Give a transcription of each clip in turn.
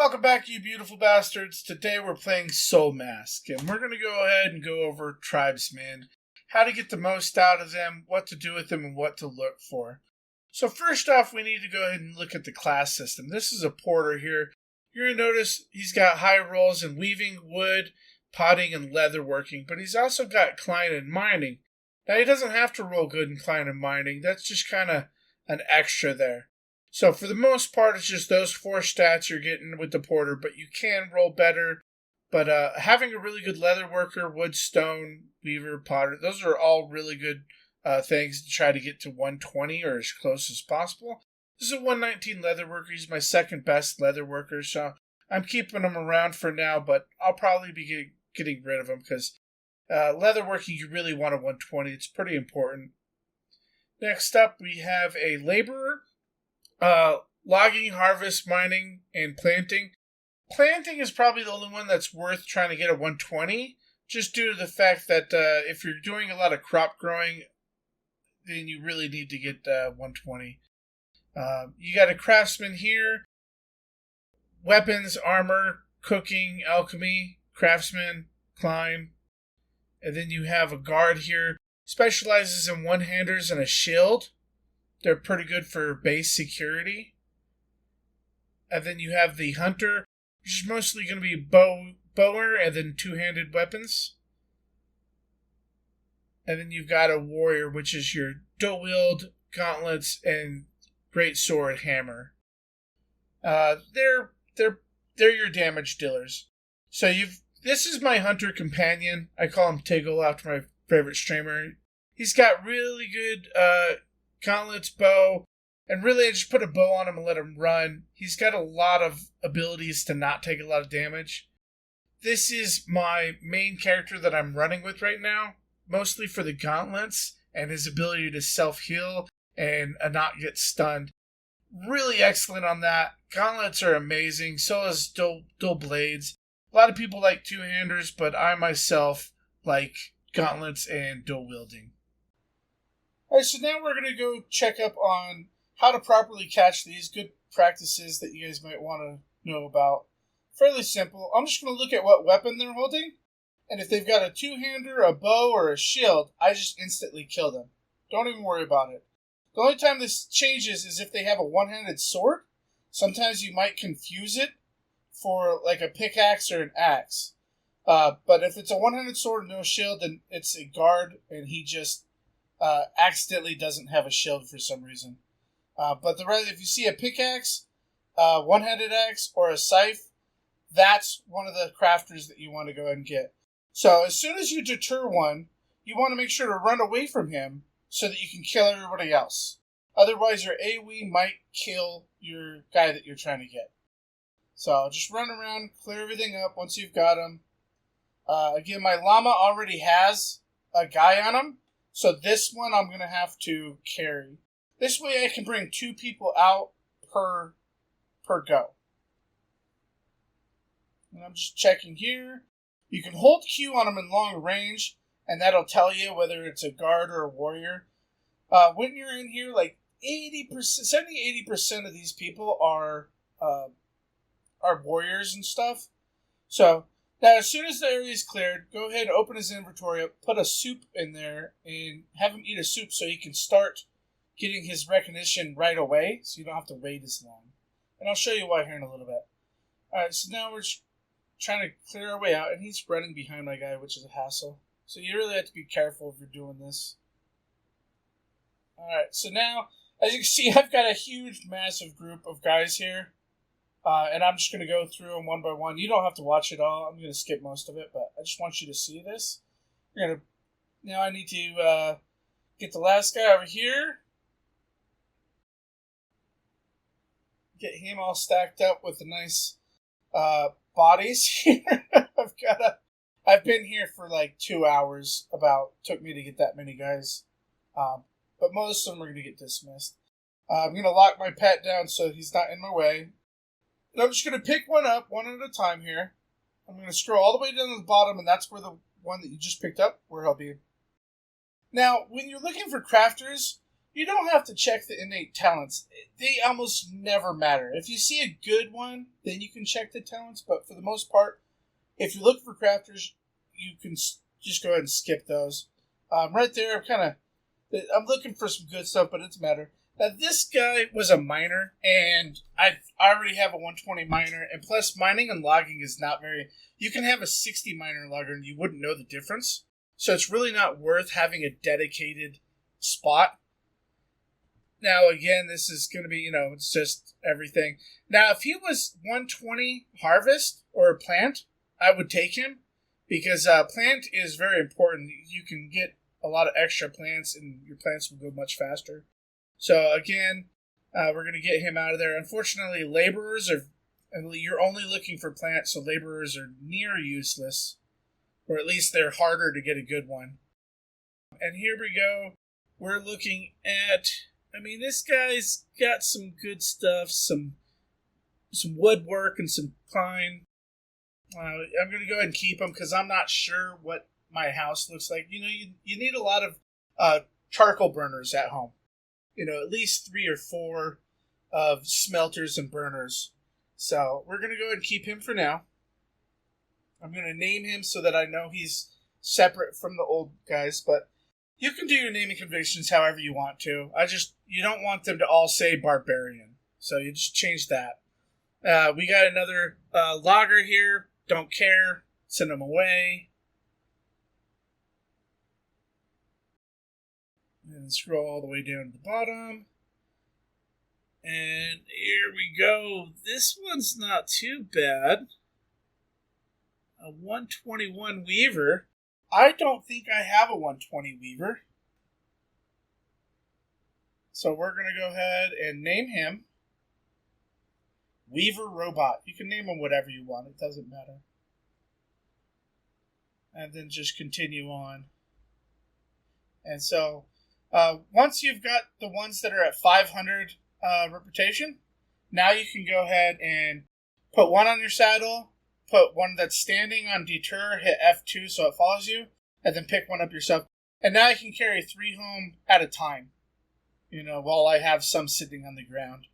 Welcome back, you beautiful bastards. Today we're playing SoulMask, and we're going to go ahead and go over Tribesmen, how to get the most out of them, what to do with them, and what to look for. So first off, we need to go ahead and look at the class system. This is a porter here. You're going to notice he's got high rolls in weaving, wood, potting, and leatherworking, but he's also got Klein and mining. Now, he doesn't have to roll good in Klein and mining. That's just kind of an extra there. So for the most part, it's just those four stats you're getting with the porter, but you can roll better. But having a really good leather worker, wood, stone, weaver, potter, those are all really good things to try to get to 120 or as close as possible. This is a 119 leather worker. He's my second best leather worker, so I'm keeping him around for now, but I'll probably be getting rid of him because leather working, you really want a 120. It's pretty important. Next up, we have a laborer. Logging, harvest, mining, and planting. Planting is probably the only one that's worth trying to get a 120, just due to the fact that if you're doing a lot of crop growing, then you really need to get 120. You got a craftsman here. Weapons, armor, cooking, alchemy, craftsman, climb. And then you have a guard here. Specializes in one-handers and a shield. They're pretty good for base security. And then you have the hunter, which is mostly going to be bower and then two-handed weapons. And then you've got a warrior, which is your dual wield, gauntlets, and great sword hammer. They're your damage dealers. So this is my hunter companion. I call him Tiggle after my favorite streamer. He's got really good gauntlets, bow, and really I just put a bow on him and let him run. He's got a lot of abilities to not take a lot of damage. This is my main character that I'm running with right now, mostly for the gauntlets and his ability to self-heal and not get stunned. Really excellent on that. Gauntlets are amazing, so is dual blades. A lot of people like two-handers, but I myself like gauntlets and dual wielding. Alright, so now we're going to go check up on how to properly catch these good practices that you guys might want to know about. Fairly simple. I'm just going to look at what weapon they're holding, and if they've got a two-hander, a bow, or a shield, I just instantly kill them. Don't even worry about it. The only time this changes is if they have a one-handed sword. Sometimes you might confuse it for like a pickaxe or an axe. But if it's a one-handed sword and no shield, then it's a guard, and he just accidentally doesn't have a shield for some reason. But if you see a pickaxe, one-handed axe, or a scythe, that's one of the crafters that you want to go ahead and get. So as soon as you deter one, you want to make sure to run away from him so that you can kill everybody else. Otherwise, your AoE might kill your guy that you're trying to get. So just run around, clear everything up once you've got him. Again, my llama already has a guy on him. So this one I'm going to have to carry. This way I can bring two people out per go. And I'm just checking here. You can hold Q on them in long range, and that'll tell you whether it's a guard or a warrior. When you're in here, like 70-80% of these people are warriors and stuff. So now, as soon as the area is cleared, go ahead, open his inventory up, put a soup in there, and have him eat a soup so he can start getting his recognition right away, so you don't have to wait as long. And I'll show you why here in a little bit. Alright, so now we're trying to clear our way out, and he's running behind my guy, which is a hassle. So you really have to be careful if you're doing this. Alright, so now, as you can see, I've got a huge, massive group of guys here. And I'm just going to go through them one by one. You don't have to watch it all. I'm going to skip most of it, but I just want you to see this. Now I need to get the last guy over here. Get him all stacked up with the nice bodies here. I've been here for like 2 hours took me to get that many guys. But most of them are going to get dismissed. I'm going to lock my pet down so he's not in my way. And I'm just going to pick one up, one at a time here. I'm going to scroll all the way down to the bottom, and that's where the one that you just picked up, where he'll be. Now, when you're looking for crafters, You don't have to check the innate talents. They almost never matter. If you see a good one, then you can check the talents. But for the most part, if you're looking for crafters, you can just go ahead and skip those. Right there, I'm looking for some good stuff, but it doesn't matter. Now, this guy was a miner, and I already have a 120 miner, and plus, mining and logging is not very... You can have a 60 miner logger, and you wouldn't know the difference. So it's really not worth having a dedicated spot. Now, again, this is going to be, it's just everything. Now, if he was 120 harvest or plant, I would take him, because plant is very important. You can get a lot of extra plants, and your plants will go much faster. So, again, we're going to get him out of there. Unfortunately, laborers you're only looking for plants, so laborers are near useless, or at least they're harder to get a good one. And here we go. We're looking at, this guy's got some good stuff, some woodwork and some pine. I'm going to go ahead and keep him because I'm not sure what my house looks like. You need a lot of charcoal burners at home. At least 3 or 4 of smelters and burners. So we're going to go ahead and keep him for now. I'm going to name him so that I know he's separate from the old guys, but you can do your naming conventions however you want to. You don't want them to all say barbarian. So you just change that. We got another logger here. Don't care. Send him away. And scroll all the way down to the bottom. And here we go. This one's not too bad. A 121 Weaver. I don't think I have a 120 Weaver. So we're going to go ahead and name him Weaver Robot. You can name him whatever you want. It doesn't matter. And then just continue on. And so, once you've got the ones that are at 500 reputation, now you can go ahead and put one on your saddle, put one that's standing on Deter, hit F2 so it follows you, and then pick one up yourself. And now you can carry 3 home at a time, while I have some sitting on the ground.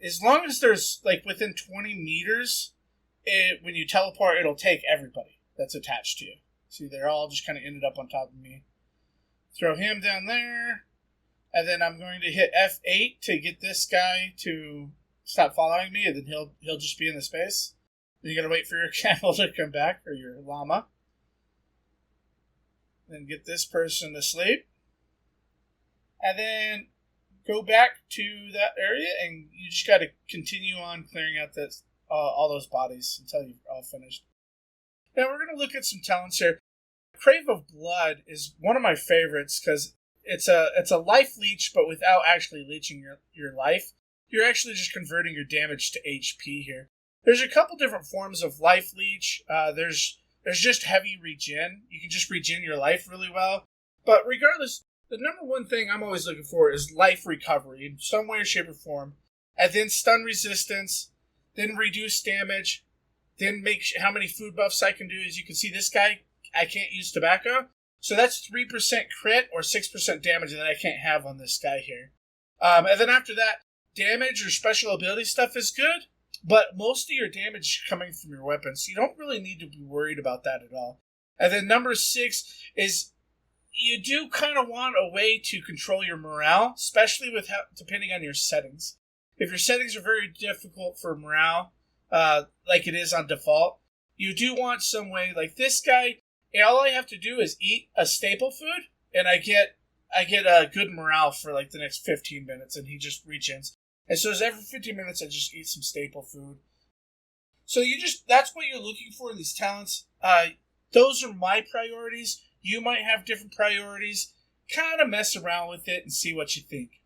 As long as there's, within 20 meters, when you teleport, it'll take everybody that's attached to you. See, they're all just kind of ended up on top of me. Throw him down there. And then I'm going to hit F8 to get this guy to stop following me, and then he'll just be in the space. Then you gotta wait for your camel to come back, or your llama. Then get this person to sleep. And then go back to that area, and you just gotta continue on clearing out all those bodies until you're all finished. Now we're going to look at some talents here. Crave of Blood is one of my favorites because it's a life leech, but without actually leeching your life. You're actually just converting your damage to HP here. There's a couple different forms of life leech. There's just heavy regen. You can just regen your life really well. But regardless, the number one thing I'm always looking for is life recovery in some way, shape, or form. And then stun resistance, then reduce damage, then make how many food buffs I can do. As you can see, this guy, I can't use tobacco. So that's 3% crit or 6% damage that I can't have on this guy here. And then after that, damage or special ability stuff is good, but most of your damage is coming from your weapons. So you don't really need to be worried about that at all. And then number 6 is you do kind of want a way to control your morale, especially depending on your settings. If your settings are very difficult for morale, like it is on default, you do want some way, like this guy, all I have to do is eat a staple food, and I get a good morale for like the next 15 minutes, and he just regens. And so every 15 minutes, I just eat some staple food. So that's what you're looking for in these talents. Those are my priorities. You might have different priorities. Kind of mess around with it and see what you think.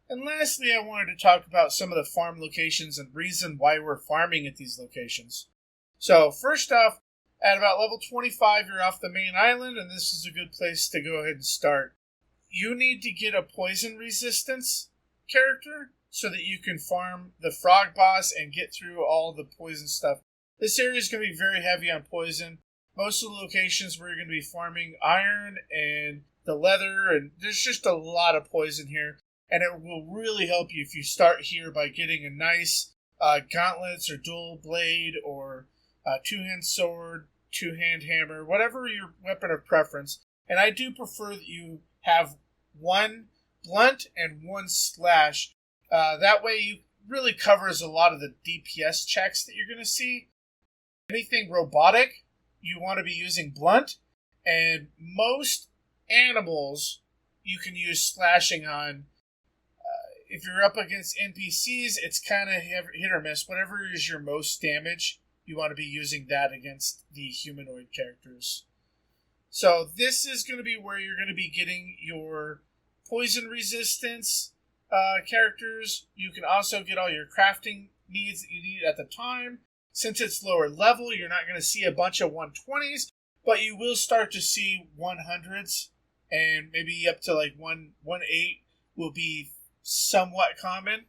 And lastly, I wanted to talk about some of the farm locations and reason why we're farming at these locations. So first off, at about level 25, you're off the main island, and this is a good place to go ahead and start. You need to get a poison resistance character so that you can farm the frog boss and get through all the poison stuff. This area is going to be very heavy on poison. most of the locations where you're going to be farming iron and the leather, and there's just a lot of poison here. And it will really help you if you start here by getting a nice gauntlets or dual blade or two-hand sword, two-hand hammer, whatever your weapon of preference. And I do prefer that you have one blunt and one slash. That way you really covers a lot of the DPS checks that you're going to see. Anything robotic, you want to be using blunt, and most animals you can use slashing on. If you're up against NPCs, it's kind of hit or miss. Whatever is your most damage, you want to be using that against the humanoid characters. So this is going to be where you're going to be getting your poison resistance characters. You can also get all your crafting needs that you need at the time. Since it's lower level, you're not going to see a bunch of 120s, but you will start to see 100s, and maybe up to like 118 will be somewhat common.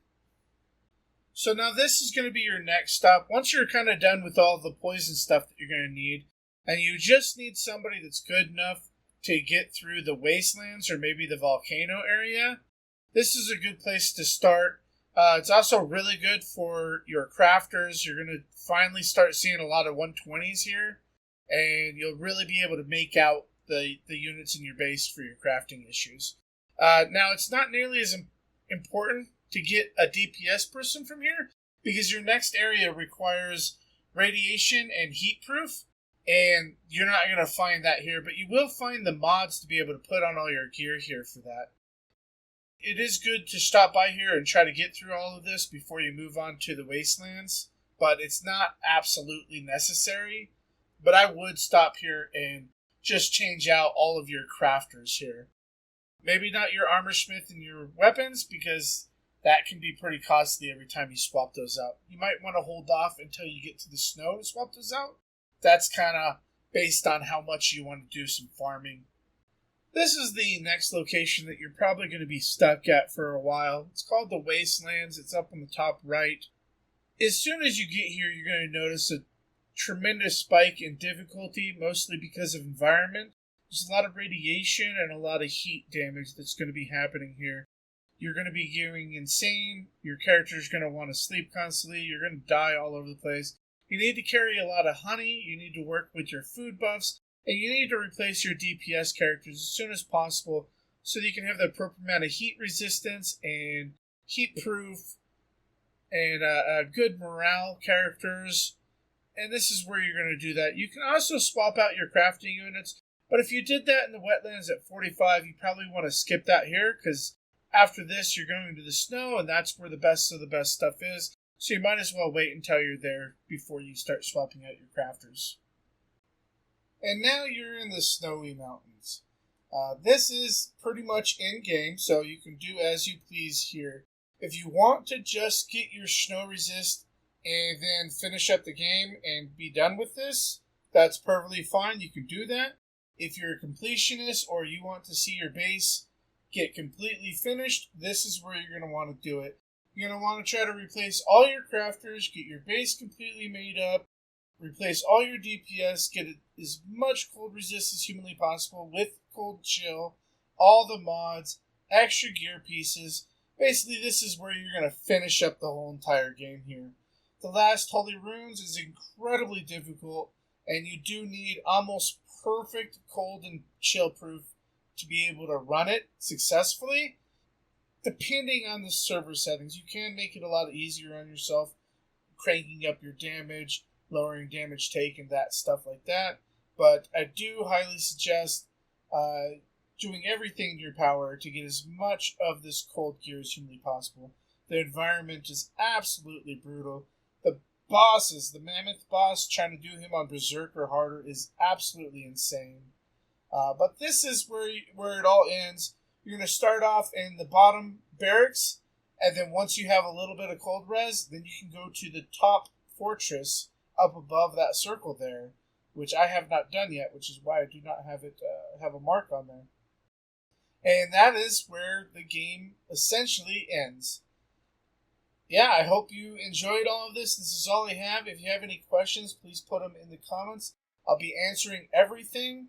So now this is going to be your next stop. Once you're kind of done with all the poison stuff that you're going to need, and you just need somebody that's good enough to get through the Wastelands or maybe the volcano area, this is a good place to start. It's also really good for your crafters. You're going to finally start seeing a lot of 120s here, and you'll really be able to make out the units in your base for your crafting issues. Now, it's not nearly as important to get a DPS person from here, because your next area requires radiation and heat proof, and you're not going to find that here, but you will find the mods to be able to put on all your gear here for that. It is good to stop by here and try to get through all of this before you move on to the Wastelands, but it's not absolutely necessary. But I would stop here and just change out all of your crafters here. Maybe not your armor smith and your weapons, because that can be pretty costly every time you swap those out. You might want to hold off until you get to the snow to swap those out. That's kind of based on how much you want to do some farming. This is the next location that you're probably going to be stuck at for a while. It's called the Wastelands. It's up on the top right. As soon as you get here, you're going to notice a tremendous spike in difficulty, mostly because of environment. There's a lot of radiation and a lot of heat damage that's going to be happening here. You're going to be getting insane. Your character's going to want to sleep constantly. You're going to die all over the place. You need to carry a lot of honey. You need to work with your food buffs. And you need to replace your DPS characters as soon as possible so that you can have the appropriate amount of heat resistance and heat proof and good morale characters. And this is where you're going to do that. You can also swap out your crafting units. But if you did that in the Wetlands at 45, you probably want to skip that here, because after this you're going to the snow, and that's where the best of the best stuff is. So you might as well wait until you're there before you start swapping out your crafters. And now you're in the snowy mountains. This is pretty much in-game, so you can do as you please here. If you want to just get your snow resist and then finish up the game and be done with this, that's perfectly fine. You can do that. If you're a completionist or you want to see your base get completely finished, this is where you're going to want to do it. You're going to want to try to replace all your crafters, get your base completely made up, replace all your DPS, get as much cold resist as humanly possible with cold chill, all the mods, extra gear pieces. Basically, this is where you're going to finish up the whole entire game here. The last Holy Runes is incredibly difficult, and you do need almost perfect cold and chill proof to be able to run it successfully. Depending on the server settings, you can make it a lot easier on yourself, cranking up your damage, lowering damage taken, that stuff like that. But I do highly suggest doing everything in your power to get as much of this cold gear as humanly possible. The environment is absolutely brutal. The bosses, the mammoth boss, trying to do him on Berserk or harder is absolutely insane. But this is where it all ends. You're going to start off in the bottom barracks, and then once you have a little bit of cold res, then you can go to the top fortress up above that circle there, which I have not done yet, which is why I do not have it have a mark on there. And that is where the game essentially ends. Yeah, I hope you enjoyed all of this. This is all I have. If you have any questions, please put them in the comments. I'll be answering everything.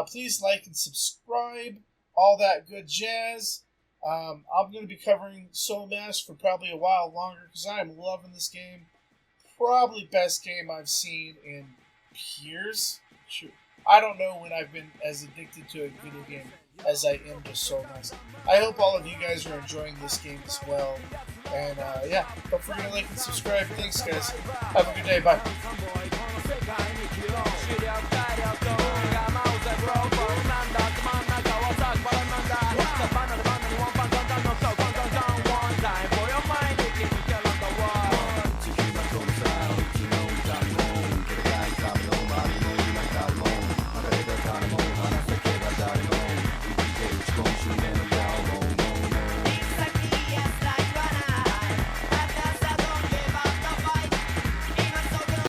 Please like and subscribe, all that good jazz. I'm going to be covering SoulMask for probably a while longer because I'm loving this game. Probably best game I've seen in years. Sure. I don't know when I've been as addicted to a video game as I am to SoulMask. I hope all of you guys are enjoying this game as well. And yeah, don't forget to like and subscribe. Thanks, guys. Have a good day. Bye.